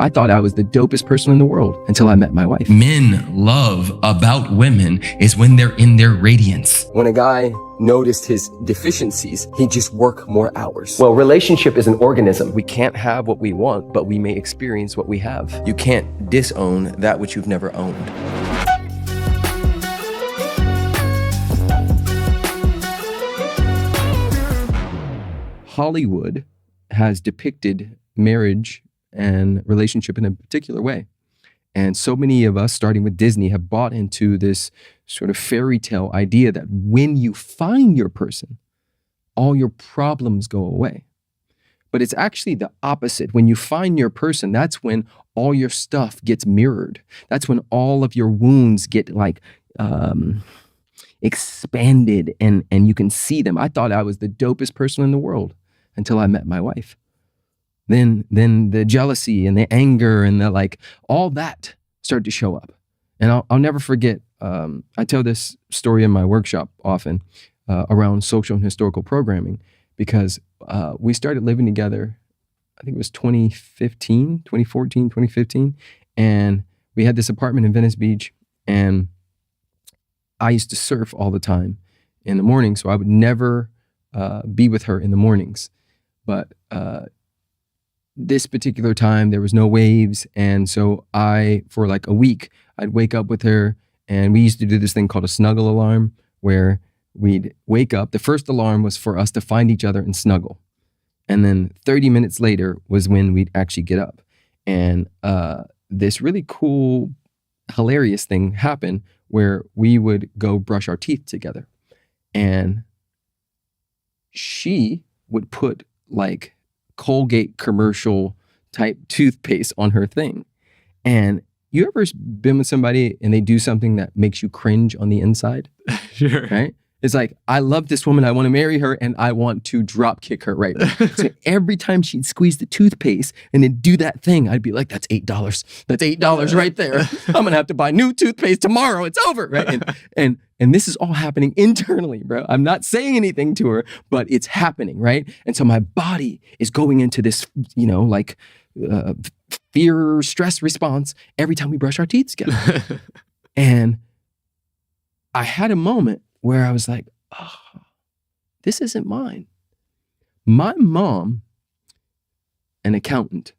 I thought I was the dopest person in the world until I met my wife. Men love about women is when they're in their radiance. When a guy noticed his deficiencies, he'd just work more hours. Well, relationship is an organism. We can't have what we want, but we may experience what we have. You can't disown that which you've never owned. Hollywood has depicted marriage and relationship in a particular way. And so many of us, starting with Disney, have bought into this sort of fairy tale idea that when you find your person, all your problems go away. But it's actually the opposite. When you find your person, that's when all your stuff gets mirrored. That's when all of your wounds get expanded and you can see them. I thought I was the dopest person in the world until I met my wife. Then the jealousy and the anger and the all that started to show up. And I'll never forget, I tell this story in my workshop often around social and historical programming, because we started living together, I think it was 2014, 2015. And we had this apartment in Venice Beach, and I used to surf all the time in the morning. So I would never be with her in the mornings. But this particular time, there was no waves. And so for like a week, I'd wake up with her, and we used to do this thing called a snuggle alarm, where we'd wake up. The first alarm was for us to find each other and snuggle. And then 30 minutes later was when we'd actually get up. And this really cool, hilarious thing happened where we would go brush our teeth together. And she would put like Colgate commercial type toothpaste on her thing. And you ever been with somebody and they do something that makes you cringe on the inside? Sure. Right? It's like, I love this woman, I want to marry her, and I want to drop kick her right now. So every time she'd squeeze the toothpaste and then do that thing, I'd be like, that's $8. That's $8 right there. I'm going to have to buy new toothpaste tomorrow. It's over, right? And this is all happening internally, bro. I'm not saying anything to her, but it's happening, right? And so my body is going into this, fear, stress response every time we brush our teeth together. And I had a moment where I was like, oh, this isn't mine. My mom, an accountant,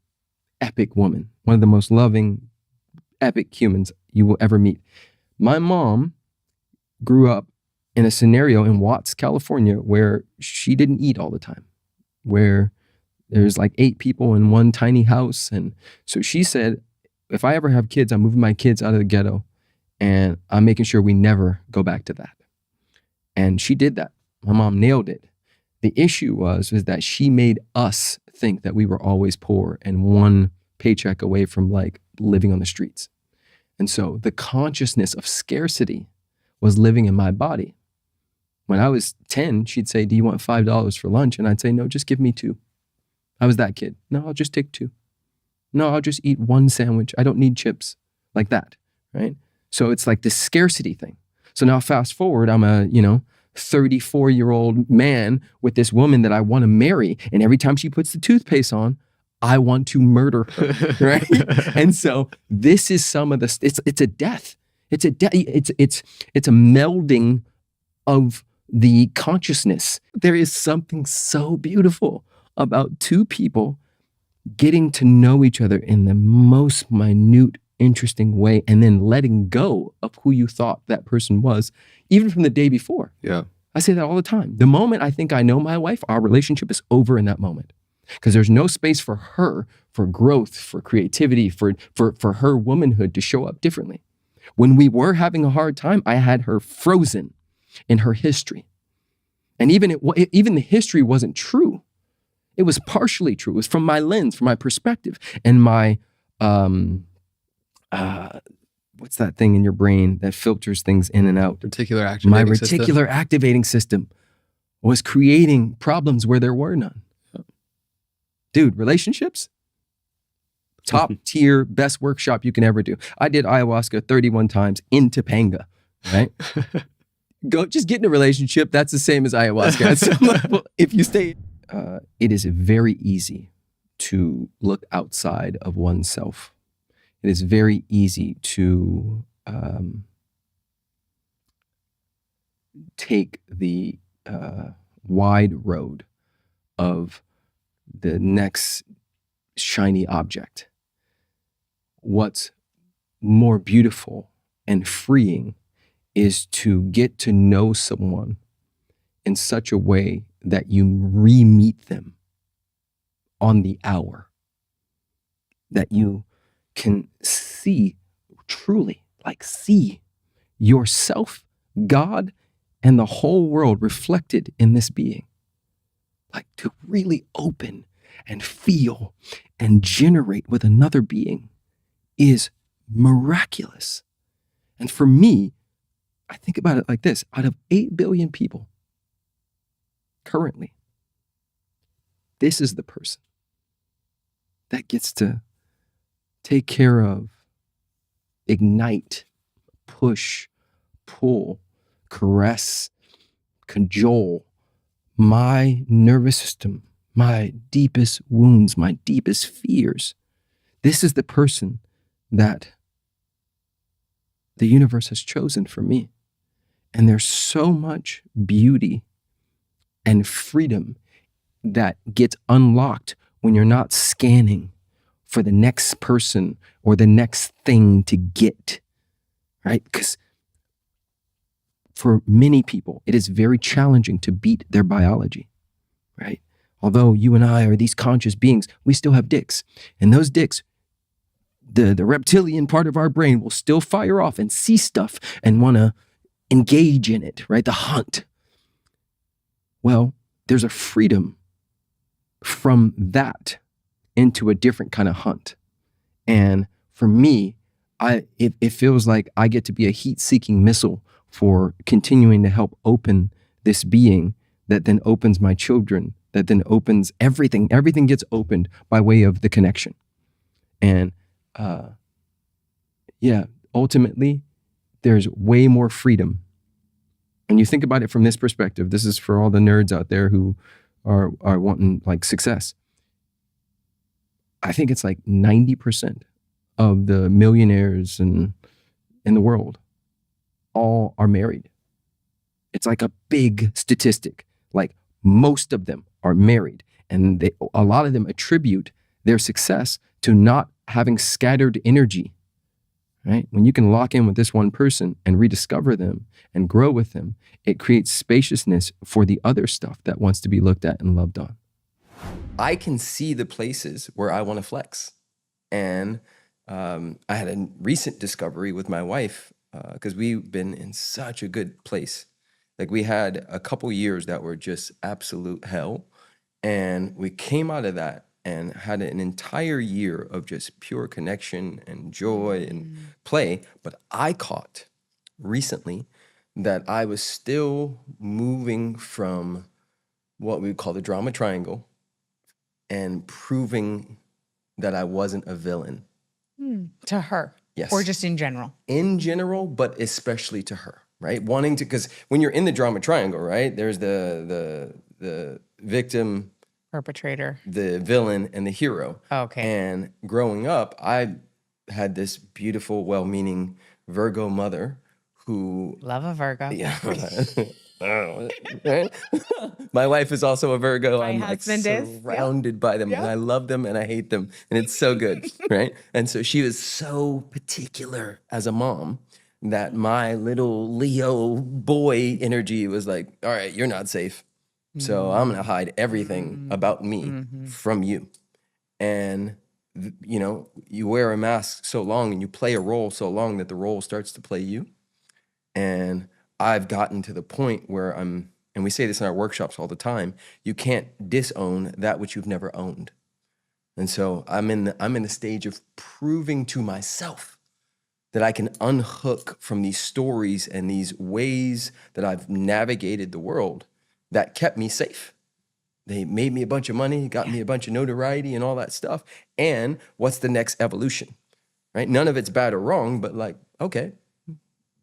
epic woman, one of the most loving, epic humans you will ever meet. My mom grew up in a scenario in Watts, California, where she didn't eat all the time, where there's like 8 people in one tiny house. And so she said, if I ever have kids, I'm moving my kids out of the ghetto, and I'm making sure we never go back to that. And she did that. My mom nailed it. The issue was that she made us think that we were always poor and one paycheck away from like living on the streets. And so the consciousness of scarcity was living in my body. When I was 10, she'd say, do you want $5 for lunch? And I'd say, no, just give me 2. I was that kid. No, I'll just take 2. No, I'll just eat 1 sandwich. I don't need chips. Like that, right? So it's like this scarcity thing. So now fast forward, I'm a, 34-year-old man with this woman that I want to marry. And every time she puts the toothpaste on, I want to murder her, right? And so this is some of the, it's a death. It's a melding of the consciousness. There is something so beautiful about 2 people getting to know each other in the most minute, interesting way, and then letting go of who you thought that person was, even from the day before. Yeah. I say that all the time. The moment I think I know my wife, our relationship is over in that moment. Because there's no space for her, for growth, for creativity, for her womanhood to show up differently. When we were having a hard time, I had her frozen in her history. And even the history wasn't true. It was partially true. It was from my lens, from my perspective, and my what's that thing in your brain that filters things in and out? My reticular activating system was creating problems where there were none. Dude, relationships, top tier, best workshop you can ever do. I did ayahuasca 31 times in Topanga, right? Just get in a relationship. That's the same as ayahuasca. At some level, if you stay, it is very easy to look outside of oneself. It is very easy to take the wide road of the next shiny object. What's more beautiful and freeing is to get to know someone in such a way that you re-meet them on the hour, that you can see truly, like see yourself, God, and the whole world reflected in this being. Like to really open and feel and generate with another being is miraculous. And for me, I think about it like this: out of 8 billion people currently, this is the person that gets to take care of, ignite, push, pull, caress, cajole my nervous system, my deepest wounds, my deepest fears. This is the person that the universe has chosen for me. And there's so much beauty and freedom that gets unlocked when you're not scanning for the next person or the next thing to get, right? Because for many people, it is very challenging to beat their biology, right? Although you and I are these conscious beings, we still have dicks. And those dicks, the reptilian part of our brain will still fire off and see stuff and want to engage in it, right? The hunt. Well, there's a freedom from that into a different kind of hunt. And for me, it feels like I get to be a heat-seeking missile for continuing to help open this being that then opens my children, that then opens everything. Everything gets opened by way of the connection. And ultimately, there's way more freedom. And you think about it from this perspective. This is for all the nerds out there who are wanting like success. I think it's like 90% of the millionaires in the world all are married. It's like a big statistic. Like most of them are married, and a lot of them attribute their success to not having scattered energy, right? When you can lock in with this one person and rediscover them and grow with them, it creates spaciousness for the other stuff that wants to be looked at and loved on. I can see the places where I want to flex. And I had a recent discovery with my wife because we've been in such a good place. Like we had a couple years that were just absolute hell. And we came out of that and had an entire year of just pure connection and joy and play. But I caught recently that I was still moving from what we would call the drama triangle and proving that I wasn't a villain. To her? Yes. Or just in general? In general, but especially to her, right? Wanting to, because when you're in the drama triangle, right, there's the victim, Perpetrator, the villain, and the hero. Okay. And growing up, I had this beautiful, well-meaning Virgo mother who... Love a Virgo. Yeah. My wife is also a Virgo. My I'm like husband is. surrounded by them, and I love them and I hate them, and it's so good, right? And so she was so particular as a mom that my little Leo boy energy was like, all right, you're not safe. So I'm gonna hide everything about me from you. And you know, you wear a mask so long and you play a role so long that the role starts to play you. And I've gotten to the point where and we say this in our workshops all the time, you can't disown that which you've never owned. And so I'm in the stage of proving to myself that I can unhook from these stories and these ways that I've navigated the world that kept me safe. They made me a bunch of money, got me a bunch of notoriety and all that stuff. And what's the next evolution, right? None of it's bad or wrong, but like, okay,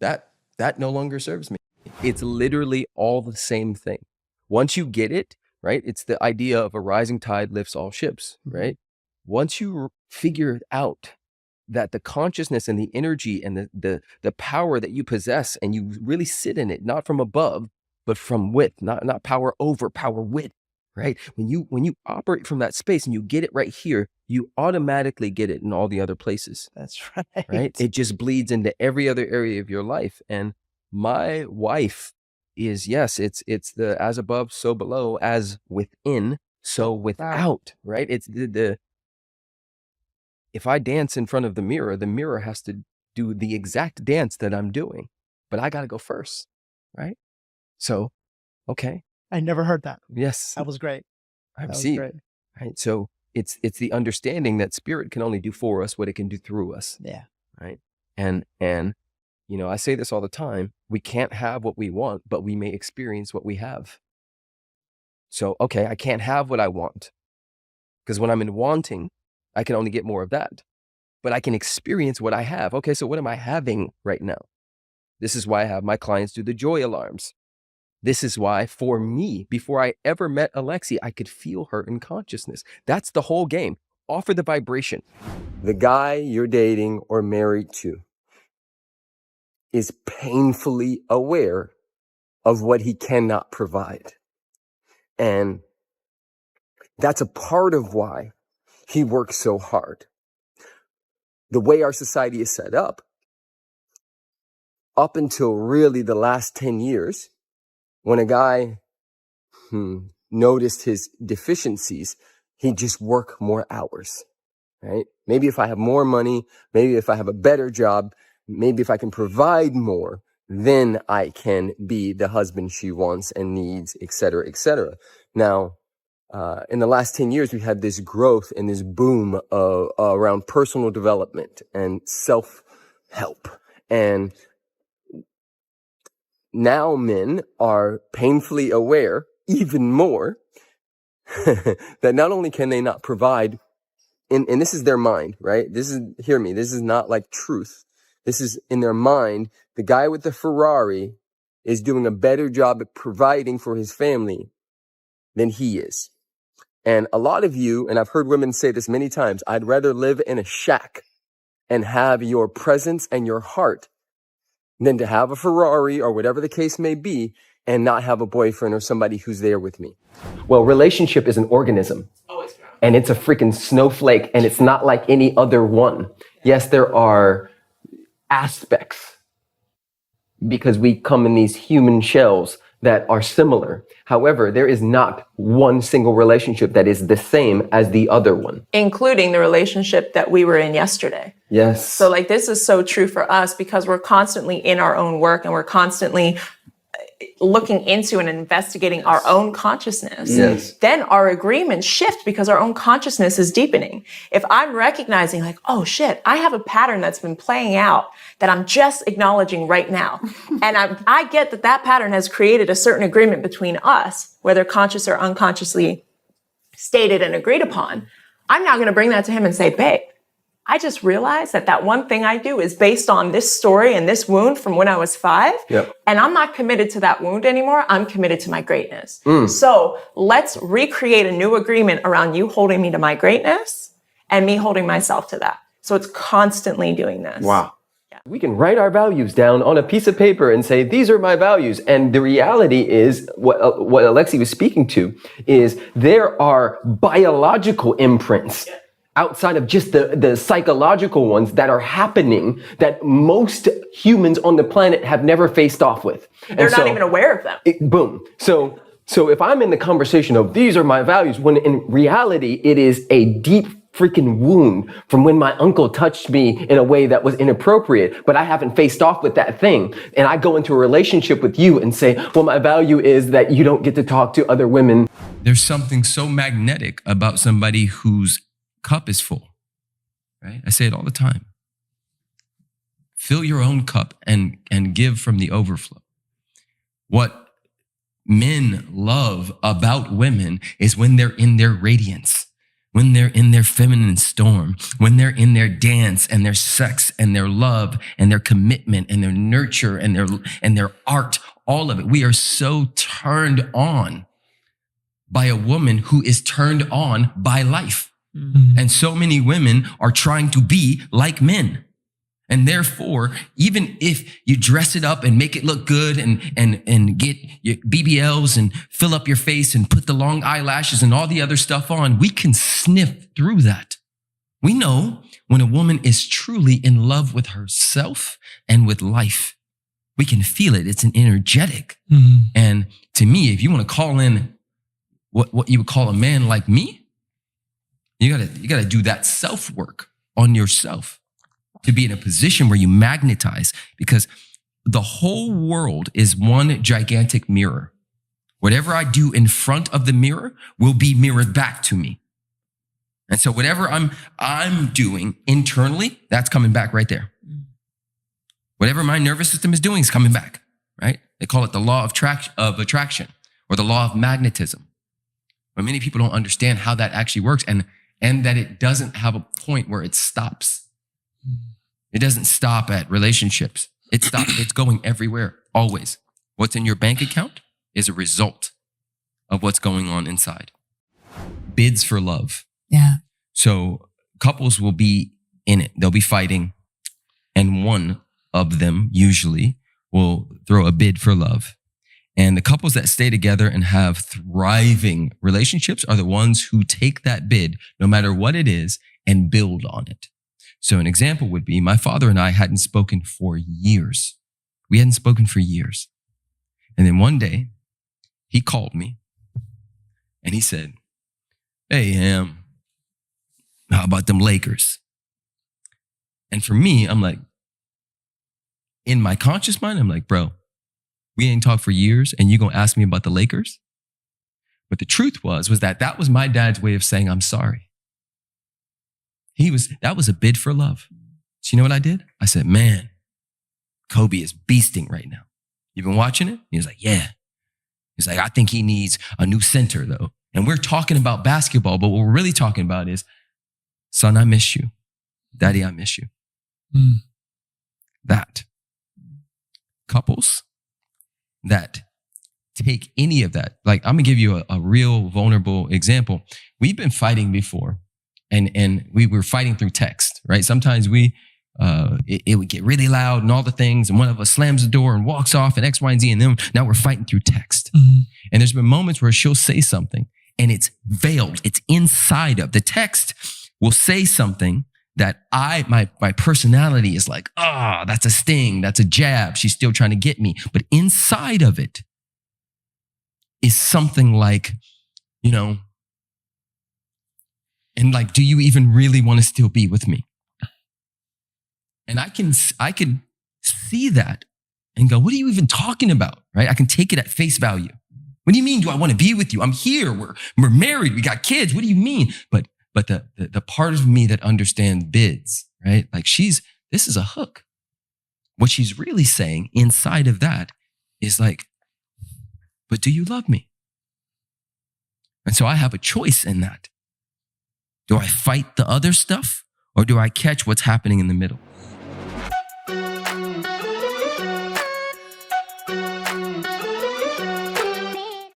that no longer serves me. It's literally all the same thing. Once you get it, right? It's the idea of a rising tide lifts all ships, right? once you figure out that the consciousness and the energy and the power that you possess, and you really sit in it, not from above, but from width, not power over, power with, right? When you operate from that space and you get it right here, you automatically get it in all the other places. That's right. Right? It just bleeds into every other area of your life. And my wife is, yes, it's the as above, so below, as within, so without, right? It's the if I dance in front of the mirror has to do the exact dance that I'm doing, but I got to go first, right? So, okay. I never heard that. Yes. That was great. I That was see. great. Right. So it's the understanding that spirit can only do for us what it can do through us. Yeah. Right. And I say this all the time. We can't have what we want, but we may experience what we have. So, okay, I can't have what I want, because when I'm in wanting, I can only get more of that. But I can experience what I have. Okay, so what am I having right now? This is why I have my clients do the joy alarms. This is why, for me, before I ever met Alexi, I could feel her in consciousness. That's the whole game. Offer the vibration. The guy you're dating or married to is painfully aware of what he cannot provide. And that's a part of why he works so hard. The way our society is set up until really the last 10 years, when a guy noticed his deficiencies, he'd just work more hours, right? Maybe if I have more money, maybe if I have a better job, maybe if I can provide more, then I can be the husband she wants and needs, et cetera, et cetera. Now, in the last 10 years, we've had this growth and this boom around personal development and self-help. And now men are painfully aware, even more, that not only can they not provide, and this is their mind, right? Hear me, this is not like truth. This is in their mind. The guy with the Ferrari is doing a better job at providing for his family than he is. And a lot of you, and I've heard women say this many times, I'd rather live in a shack and have your presence and your heart than to have a Ferrari or whatever the case may be and not have a boyfriend or somebody who's there with me. Well, relationship is an organism. And it's a freaking snowflake, and it's not like any other one. Yes, there are aspects, because we come in these human shells that are similar. However, there is not one single relationship that is the same as the other one. Including the relationship that we were in yesterday. Yes. So like, this is so true for us, because we're constantly in our own work, and we're constantly looking into and investigating our own consciousness. Yes. Then our agreements shift because our own consciousness is deepening. If I'm recognizing like, oh shit, I have a pattern that's been playing out that I'm just acknowledging right now. And I get that pattern has created a certain agreement between us, whether conscious or unconsciously stated and agreed upon. I'm now going to bring that to him and say, babe, I just realized that one thing I do is based on this story and this wound from when I was 5. Yep. And I'm not committed to that wound anymore. I'm committed to my greatness. So let's recreate a new agreement around you holding me to my greatness and me holding myself to that. So it's constantly doing this. Wow. Yeah. We can write our values down on a piece of paper and say, these are my values. And the reality is, what Alexi was speaking to is, there are biological imprints outside of just the psychological ones that are happening that most humans on the planet have never faced off with. They're not even aware of them. Boom. So if I'm in the conversation of these are my values, when in reality, it is a deep freaking wound from when my uncle touched me in a way that was inappropriate, but I haven't faced off with that thing. And I go into a relationship with you and say, well, my value is that you don't get to talk to other women. There's something so magnetic about somebody whose cup is full, right? I say it all the time. Fill your own cup and give from the overflow. What men love about women is when they're in their radiance, when they're in their feminine storm, when they're in their dance and their sex and their love and their commitment and their nurture and their art, all of it. We are so turned on by a woman who is turned on by life. And so many women are trying to be like men. And therefore, even if you dress it up and make it look good and get your BBLs and fill up your face and put the long eyelashes and all the other stuff on, we can sniff through that. We know when a woman is truly in love with herself and with life. We can feel it. It's an energetic. And to me, if you want to call in what you would call a man like me, you gotta do that self-work on yourself to be in a position where you magnetize, because the whole world is one gigantic mirror. Whatever I do in front of the mirror will be mirrored back to me. And so whatever I'm doing internally, that's coming back right there. Whatever my nervous system is doing is coming back, right? They call it the law of attraction or the law of magnetism. But many people don't understand how that actually works and that it doesn't have a point where it stops. It doesn't stop at relationships. It's going everywhere, always. What's in your bank account is a result of what's going on inside. Bids for love. Yeah. So couples will be in it. They'll be fighting. And one of them usually will throw a bid for love. And the couples that stay together and have thriving relationships are the ones who take that bid, no matter what it is, and build on it. So an example would be my father and I hadn't spoken for years. We hadn't spoken for years. And then one day he called me and he said, "Hey, how about them Lakers?" And for me, I'm like, in my conscious mind, I'm like, bro, we ain't talked for years and you gonna ask me about the Lakers? But the truth was that was my dad's way of saying, I'm sorry. That was a bid for love. So you know what I did? I said, man, Kobe is beasting right now. You been watching it? He was like, yeah. He's like, I think he needs a new center though. And we're talking about basketball, but what we're really talking about is, son, I miss you. Daddy, I miss you. That. Couples that take any of that. Like, I'm gonna give you a real vulnerable example. We've been fighting before. And we were fighting through text, right? Sometimes it would get really loud and all the things, and one of us slams the door and walks off and X, Y, and Z, and then now we're fighting through text. And there's been moments where she'll say something and it's veiled, it's inside of the text will say something that my personality is like, that's a sting, that's a jab, she's still trying to get me. But inside of it is something like, and like, do you even really want to still be with me? And I can see that and go, what are you even talking about? Right? I can take it at face value. What do you mean? Do I want to be with you? I'm here. We're married. We got kids. What do you mean? But the part of me that understands bids, right? Like this is a hook. What she's really saying inside of that is like, but do you love me? And so I have a choice in that. Do I fight the other stuff or do I catch what's happening in the middle?